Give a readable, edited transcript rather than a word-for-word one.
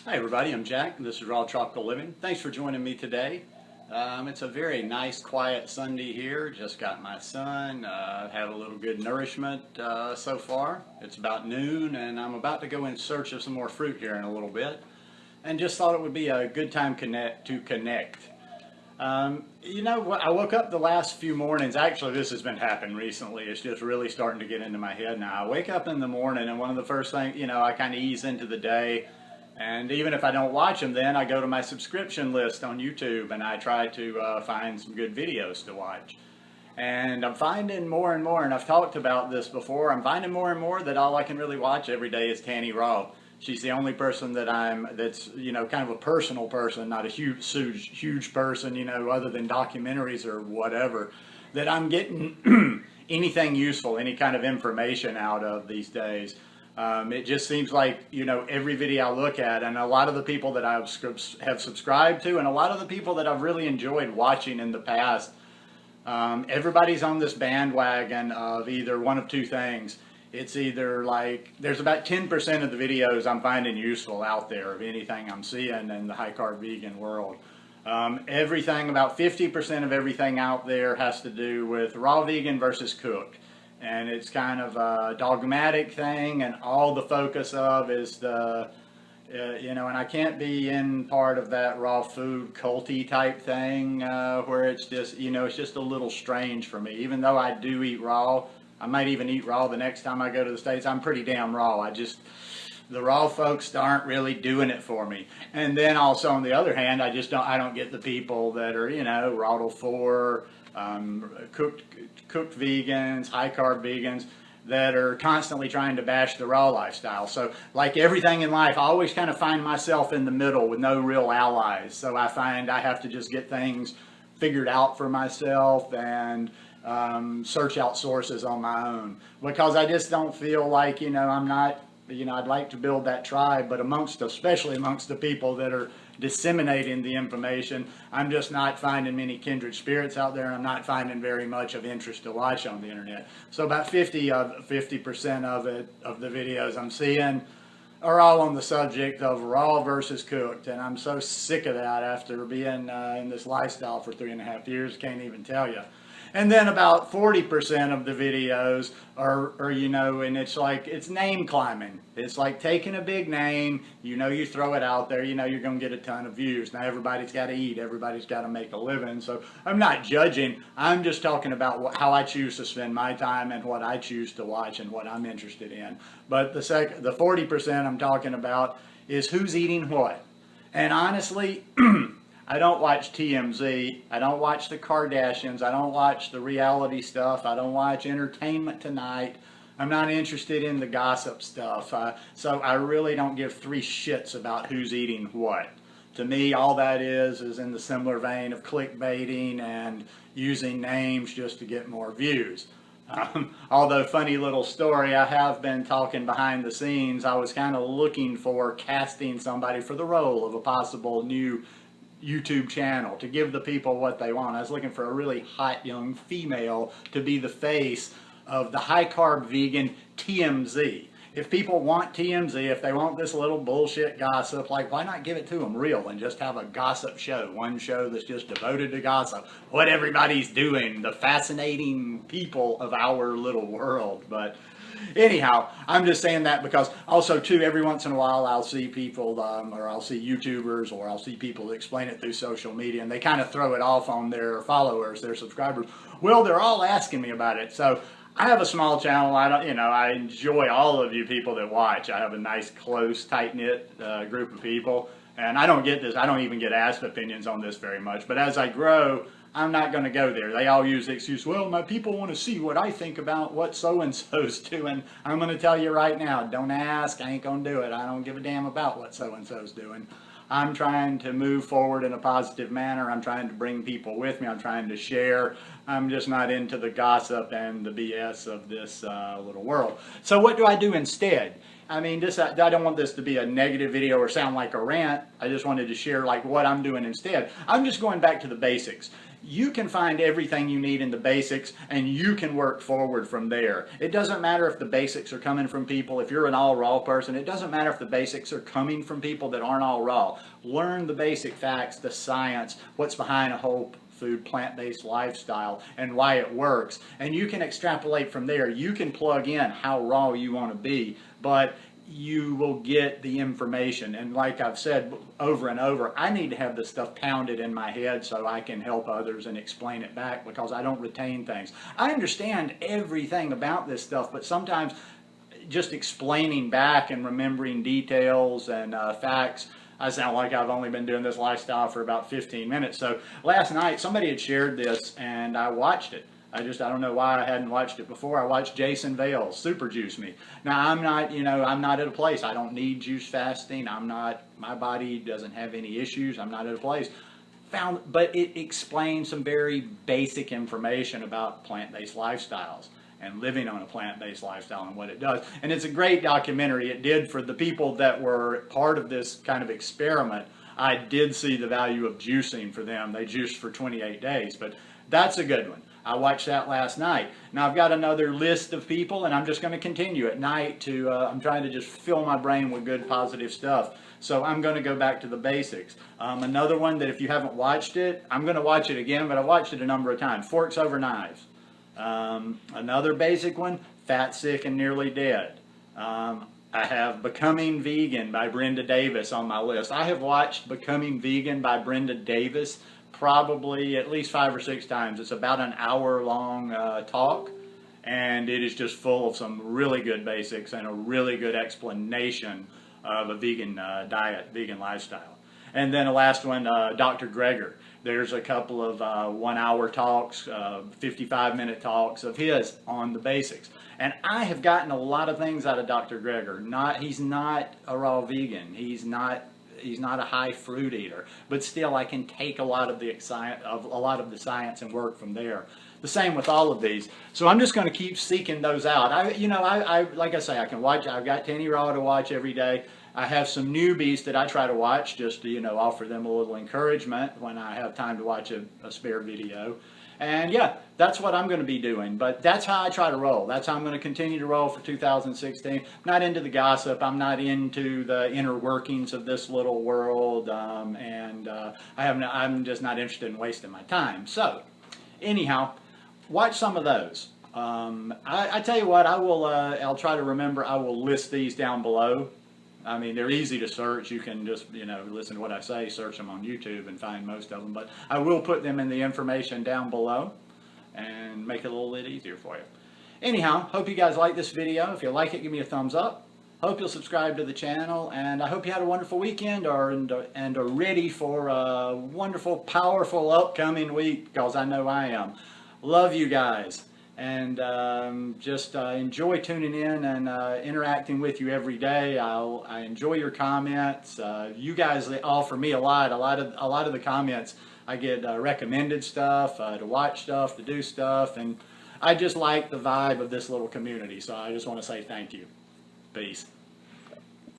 Hi everybody, I'm Jack. This is Raw Tropical Living. Thanks for joining me today. It's a very nice, quiet Sunday here. Just got my son. Had a little good nourishment so far. It's about noon, and I'm about to go in search of some more fruit here in a little bit. And just thought it would be a good time to connect. You know, I woke up the last few mornings. Actually, this has been happening recently. It's just really starting to get into my head now. I wake up in the morning, and one of the first things, I kind of ease into the day. And even if I don't watch them then, I go to my subscription list on YouTube and I try to find some good videos to watch. And I'm finding more and more, and I've talked about this before, I'm finding more and more that all I can really watch every day is Tanny Raw. She's the only person that's kind of a personal person, not a huge person, other than documentaries or whatever, that I'm getting anything useful, any kind of information out of these days. It just seems like, every video I look at, and a lot of the people that I have subscribed to, and a lot of the people that I've really enjoyed watching in the past, everybody's on this bandwagon of either one of two things. It's either like, there's about 10% of the videos I'm finding useful out there of anything I'm seeing in the high-carb vegan world. Everything, about 50% of everything out there has to do with raw vegan versus cooked. And it's kind of a dogmatic thing, and all the focus of is the, and I can't be in part of that raw food culty type thing where it's just, it's just a little strange for me. Even though I do eat raw, I might even eat raw the next time I go to the States. I'm pretty damn raw. The raw folks aren't really doing it for me. And then also on the other hand, I don't get the people that are, raw to 4, cooked vegans, high carb vegans that are constantly trying to bash the raw lifestyle. So like everything in life, I always kind of find myself in the middle with no real allies. So I find I have to just get things figured out for myself and search out sources on my own, because I just don't feel like, I'm not, I'd like to build that tribe, but especially amongst the people that are disseminating the information, I'm just not finding many kindred spirits out there, and I'm not finding very much of interest to watch on the internet. So about 50% of the videos I'm seeing are all on the subject of raw versus cooked, and I'm so sick of that after being in this lifestyle for 3.5 years, can't even tell you. And then about 40% of the videos are, and it's like, it's name climbing. It's like taking a big name, you throw it out there, you're going to get a ton of views. Now everybody's got to eat, everybody's got to make a living. So I'm not judging, I'm just talking about how I choose to spend my time and what I choose to watch and what I'm interested in. But the 40% I'm talking about is who's eating what. And honestly, I don't watch TMZ, I don't watch the Kardashians, I don't watch the reality stuff, I don't watch Entertainment Tonight, I'm not interested in the gossip stuff, so I really don't give 3 shits about who's eating what. To me, all that is in the similar vein of clickbaiting and using names just to get more views. Although, funny little story, I have been talking behind the scenes, I was kind of looking for casting somebody for the role of a possible new YouTube channel to give the people what they want. I was looking for a really hot young female to be the face of the high carb vegan TMZ. If people want TMZ, if they want this little bullshit gossip, like, why not give it to them real and just have a gossip show? One show that's just devoted to gossip. What everybody's doing, the fascinating people of our little world. But anyhow, I'm just saying that because also too, every once in a while I'll see people or I'll see YouTubers or I'll see people that explain it through social media, and they kind of throw it off on their followers, their subscribers. Well, they're all asking me about it. So I have a small channel. I enjoy all of you people that watch. I have a nice, close, tight-knit group of people, and I don't even get asked opinions on this very much. But as I grow, I'm not going to go there. They all use the excuse, well, my people want to see what I think about what so-and-so's doing. I'm going to tell you right now, don't ask, I ain't going to do it. I don't give a damn about what so-and-so's doing. I'm trying to move forward in a positive manner. I'm trying to bring people with me. I'm trying to share. I'm just not into the gossip and the BS of this little world. So what do I do instead? I mean, I don't want this to be a negative video or sound like a rant. I just wanted to share like what I'm doing instead. I'm just going back to the basics. you can find everything you need in the basics, and you can work forward from there. It doesn't matter if the basics are coming from people, if you're an all raw person, it doesn't matter if the basics are coming from people that aren't all raw. Learn the basic facts, the science, what's behind a whole food, plant-based lifestyle, and why it works. And you can extrapolate from there. You can plug in how raw you want to be, but you will get the information. And like I've said over and over, I need to have this stuff pounded in my head so I can help others and explain it back, because I don't retain things. I understand everything about this stuff, but sometimes just explaining back and remembering details and facts, I sound like I've only been doing this lifestyle for about 15 minutes. So last night somebody had shared this and I watched it. I don't know why I hadn't watched it before. I watched Jason Vale's Super Juice Me. Now I'm not, I'm not at a place. I don't need juice fasting. My body doesn't have any issues. I'm not at a place. But it explains some very basic information about plant-based lifestyles and living on a plant-based lifestyle and what it does. And it's a great documentary. It did, for the people that were part of this kind of experiment, I did see the value of juicing for them. They juiced for 28 days, but that's a good one. I watched that last night. Now I've got another list of people, and I'm just going to continue at night to, I'm trying to just fill my brain with good positive stuff. So I'm going to go back to the basics. Another one that if you haven't watched it, I'm going to watch it again, but I've watched it a number of times. Forks Over Knives. Another basic one, Fat, Sick, and Nearly Dead. I have Becoming Vegan by Brenda Davis on my list. I have watched Becoming Vegan by Brenda Davis probably at least 5 or 6 times. It's about an hour-long talk, and it is just full of some really good basics and a really good explanation of a vegan diet, vegan lifestyle. And then the last one, Dr. Greger. There's a couple of 1-hour talks, 55-minute talks of his on the basics. And I have gotten a lot of things out of Dr. Greger. He's not a raw vegan. He's not a high fruit eater, but still I can take a lot of the science and work from there. The same with all of these. So I'm just going to keep seeking those out. Like I say, I can watch. I've got Tenny Raw to watch every day. I have some newbies that I try to watch just to, offer them a little encouragement when I have time to watch a spare video. And yeah, that's what I'm going to be doing. But that's how I try to roll. That's how I'm going to continue to roll for 2016. I'm not into the gossip. I'm not into the inner workings of this little world. I'm just not interested in wasting my time. So anyhow, watch some of those. I tell you what, I'll try to remember. I will list these down below. I mean, they're easy to search. You can just, listen to what I say, search them on YouTube and find most of them. But I will put them in the information down below and make it a little bit easier for you. Anyhow, hope you guys like this video. If you like it, give me a thumbs up. Hope you'll subscribe to the channel. And I hope you had a wonderful weekend and are ready for a wonderful, powerful upcoming week, because I know I am. Love you guys. And just enjoy tuning in and interacting with you every day. I enjoy your comments. You guys offer me a lot of the comments. I get recommended stuff, to watch stuff, to do stuff, and I just like the vibe of this little community. So I just want to say thank you. Peace.